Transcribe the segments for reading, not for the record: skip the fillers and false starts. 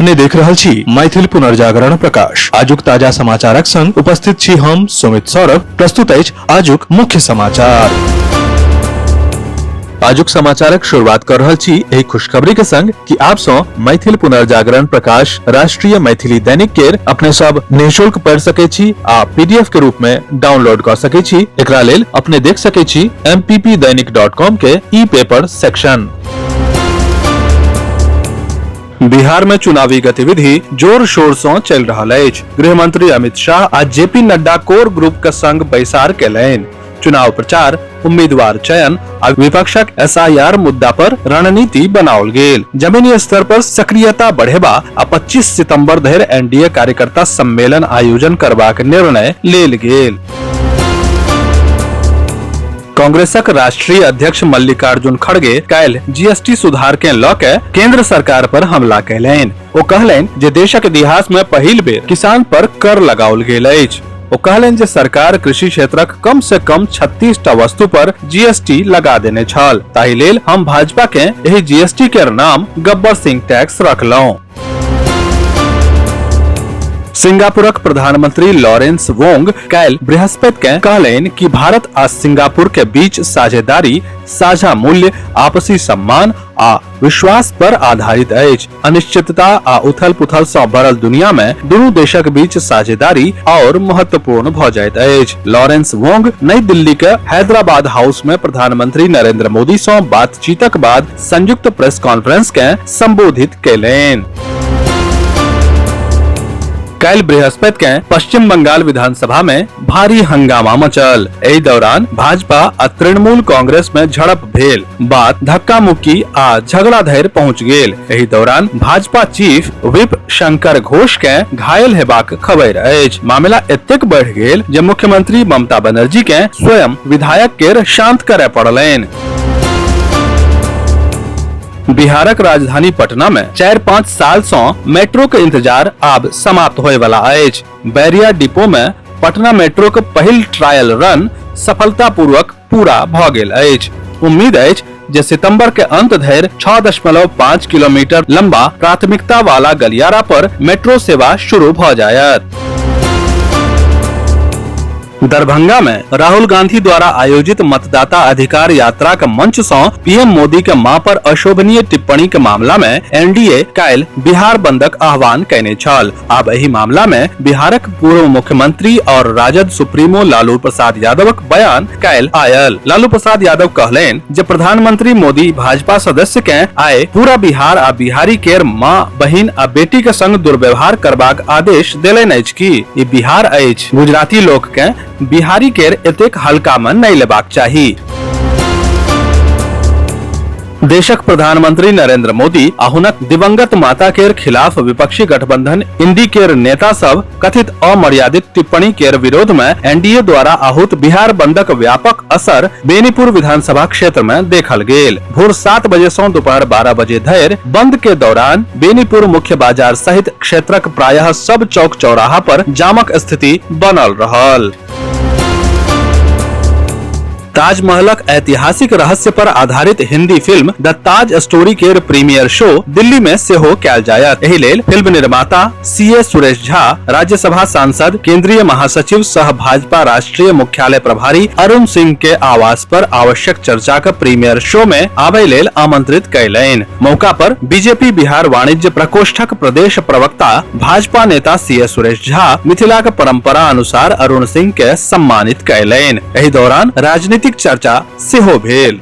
अपने देख रहल छी मैथिल पुनर्जागरण प्रकाश। आजुक ताजा समाचारक संग उपस्थित छी हम सुमित सौरभ। प्रस्तुत अछि आजुक मुख्य समाचार। आजुक समाचारक शुरुआत कर रहल छी एही खुशखबरी के संग कि आप सो मैथिल पुनर्जागरण प्रकाश राष्ट्रीय मैथिली दैनिक केर अपने सब निःशुल्क पढ़ सके छी आ पीडीएफ के रूप में डाउनलोड कर सके छी। एकरा लेल अपने देख सके छी mppdainik.com के ई पेपर सेक्शन। बिहार में चुनावी गतिविधि जोर शोर से चल रहा है। गृह मंत्री अमित शाह आज जेपी नड्डा कोर ग्रुप के संग बैसार केलनि। चुनाव प्रचार, उम्मीदवार चयन आ विपक्षक SIR मुद्दा पर रणनीति बनाओल गेल। जमीनी स्तर पर सक्रियता बढ़ेबा आ 25 सितंबर धरि एनडीए कार्यकर्ता सम्मेलन आयोजन करबाक निर्णय लेल गेल। कांग्रेसक राष्ट्रीय अध्यक्ष मल्लिकार्जुन खड़गे काल्हि जीएसटी सुधार के लऽ के केंद्र सरकार पर हमला कयलनि। ओ कहलनि जे देशक इतिहास में पहिल बेर किसान पर कर लगाओल गेल अछि। ओ कहलनि जे सरकार कृषि क्षेत्रक कम से कम 36 टा वस्तु पर जीएसटी लगा देने छल। ताहि लेल हम भाजपा के एही जीएसटी के नाम गब्बर सिंह टैक्स रखलहुं। सिंगापुरक प्रधानमंत्री लॉरेंस वोंग काल्हि बृहस्पति के कहलनि कि भारत आ सिंगापुर के बीच साझेदारी, साझा मूल्य, आपसी सम्मान आ विश्वास पर आधारित अछि। अनिश्चितता आ उथल पुथल से भरल दुनिया में दुनू देशक बीच साझेदारी और महत्वपूर्ण भ जाइत अछि। लॉरेंस वोंग नई दिल्ली के हैदराबाद हाउस में प्रधानमंत्री नरेंद्र मोदी से बातचीतक बाद संयुक्त प्रेस कॉन्फ्रेंस के संबोधित केलनि। कल बृहस्पति के पश्चिम बंगाल विधानसभा में भारी हंगामा मचल। एहि दौरान भाजपा आ तृणमूल कांग्रेस में झड़प भेल। बात धक्का मुक्की आ झगड़ा धरि पहुंच गेल। एहि दौरान भाजपा चीफ व्हिप शंकर घोष के घायल हेबाक खबर अछि। मामला एतेक बढ़ि गेल जे मुख्यमंत्री ममता बनर्जी के स्वयं विधायक के शांत करय पड़लनि। बिहारक राजधानी पटना में 4-5 साल से मेट्रो के इंतजार आब समाप्त होय वाला अछि। बैरिया डिपो में पटना मेट्रो के पहिल ट्रायल रन सफलतापूर्वक पूरा भ गेल अछि। उम्मीद अछि जे सितंबर के अंत धरि 6.5 किलोमीटर लंबा प्राथमिकता वाला गलियारा पर मेट्रो सेवा शुरू भ जायत। दरभंगा में राहुल गांधी द्वारा आयोजित मतदाता अधिकार यात्रा के मंच से पीएम मोदी के मां पर अशोभनीय टिप्पणी के मामला में एनडीए काल्हि बिहार बंदक आह्वान कयने छल। आब एहि मामला में बिहारक पूर्व मुख्यमंत्री और राजद सुप्रीमो लालू प्रसाद यादवक बयान काल्हि आयल। लालू प्रसाद यादव कहलनि जे प्रधानमंत्री मोदी भाजपा सदस्य के आइ पूरा बिहार आ बिहारी केर मां, बहिन आ बेटी के संग दुर्व्यवहार करबाक आदेश देलनि अछि कि ई बिहार अछि। गुजराती लोक के बिहारी केर एतेक हल्का में नहीं लेबाक चाही। देशक प्रधानमंत्री नरेंद्र मोदी आ हुनक दिवंगत माता केर खिलाफ विपक्षी गठबंधन इंडी केर नेता सब कथित अमर्यादित टिप्पणी केर विरोध में एनडीए द्वारा आहूत बिहार बंदक व्यापक असर बेनीपुर विधानसभा क्षेत्र में देखल गेल। भोर 7 बजे से दोपहर 12 बजे धरि बंद के दौरान बेनीपुर मुख्य बाजार सहित क्षेत्रक प्रायः सब चौक चौराहा पर जामक स्थिति बनल रहल। ताजमहलक ऐतिहासिक रहस्य पर आधारित Hindi film the Taj story केर प्रीमियर शो दिल्ली में सेहो कयल जायत। एहि लेल फिल्म निर्माता CA सुरेश झा, राज्यसभा सांसद, केंद्रीय महासचिव सह भाजपा राष्ट्रीय मुख्यालय प्रभारी अरुण सिंह के आवास पर आवश्यक चर्चा के प्रीमियर शो में आबय लेल आमंत्रित कयलनि। मौका पर बीजेपी बिहार वाणिज्य प्रकोष्ठक प्रदेश प्रवक्ता भाजपा नेता CA सुरेश झा मिथिलाक परंपरा अनुसार अरुण सिंह के सम्मानित कयलनि। एहि दौरान राजनीतिक चर्चा सेहो भेल।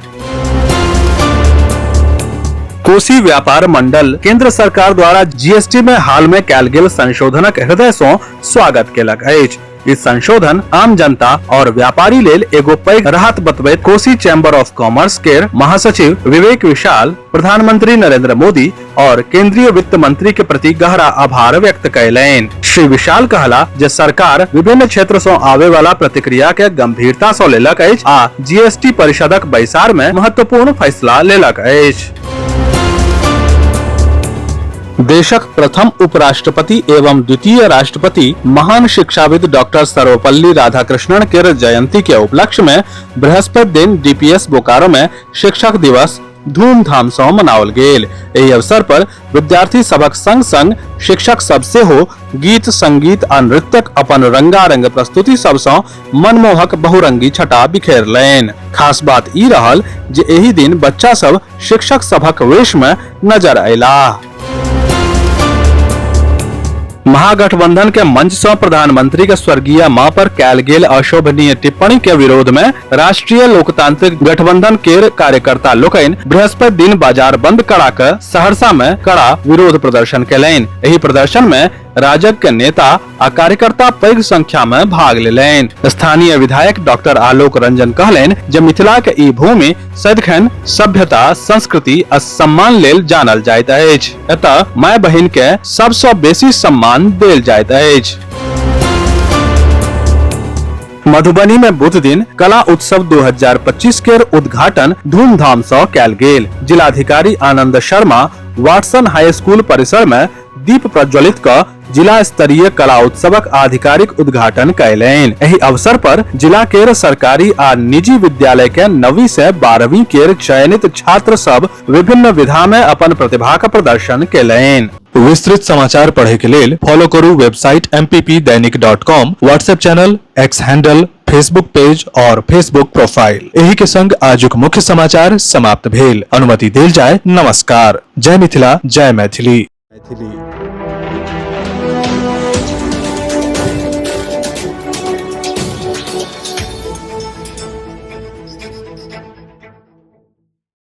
कोसी व्यापार मंडल केंद्र सरकार द्वारा जीएसटी में हाल में कयल गेल संशोधनक हृदय से स्वागत केलक अछि। इस संशोधन आम जनता और व्यापारी लेल एगो पैघ राहत बतबैत कोसी चैम्बर ऑफ कॉमर्स के महासचिव विवेक विशाल प्रधानमंत्री नरेंद्र मोदी और केंद्रीय वित्त मंत्री के प्रति गहरा आभार व्यक्त कयलनि। श्री विशाल कहला जे सरकार विभिन्न क्षेत्र से आवे वाला प्रतिक्रिया के गंभीरता से लेलक अछि आ जीएसटी परिषदक बैसार में महत्वपूर्ण फैसला लेलक अछि। देशक प्रथम उपराष्ट्रपति एवं द्वितीय राष्ट्रपति महान शिक्षाविद डॉक्टर सर्वपल्ली राधाकृष्णन के जयंती के उपलक्ष्य में बृहस्पति दिन डीपीएस बोकारो में शिक्षक दिवस धूमधाम सँ मनाओल गेल। एहि अवसर पर विद्यार्थी सबक संग संग शिक्षक सब सेहो गीत, संगीत आ नृत्यक अपन रंगारंग प्रस्तुति सब सँ मनमोहक बहुरंगी छटा बिखेरलनि। खास बात ई रहल जे एहि दिन बच्चा सब शिक्षक सभक वेश में नजर अयलाह। महागठबंधन के मंच से प्रधानमंत्री के स्वर्गीय मां पर कैल गेल अशोभनीय टिप्पणी के विरोध में राष्ट्रीय लोकतांत्रिक गठबंधन के कार्यकर्ता लोकनि बृहस्पति दिन बाजार बंद करा के सहरसा में कड़ा विरोध प्रदर्शन केलनि। एहि प्रदर्शन में राजग के नेता आ कार्यकर्ता पैघ संख्या में भाग लेलनि। स्थानीय विधायक डॉक्टर आलोक रंजन कहलनि जे मिथिला के ई भूमि सदिखन सभ्यता, संस्कृति आ सम्मान लेल जानल जाइत अछि। एतय माय बहिन के सबसँ बेसी सम्मान देल जाइत अछि। मधुबनी में बुध दिन कला उत्सव 2025 के उद्घाटन धूमधाम सँ कैल गेल। जिलाधिकारी Anand Sharma Watson high school परिसर में दीप प्रज्वलित क जिला स्तरीय कला उत्सवक आधिकारिक उद्घाटन कयलनि। एहि अवसर पर जिला के सरकारी आ निजी विद्यालय के 9वीं से 12वीं के चयनित छात्र सब विभिन्न विधा में अपन प्रतिभा का प्रदर्शन केलनि। विस्तृत समाचार पढ़े के लेल फॉलो करू website mppdainik.com, WhatsApp channel, x handle, Facebook page और फेसबुक प्रोफाइल। एही के संग आजुक मुख्य समाचार समाप्त भेल। अनुमति देल जाय। नमस्कार। जय मिथिला, जय मैथिली।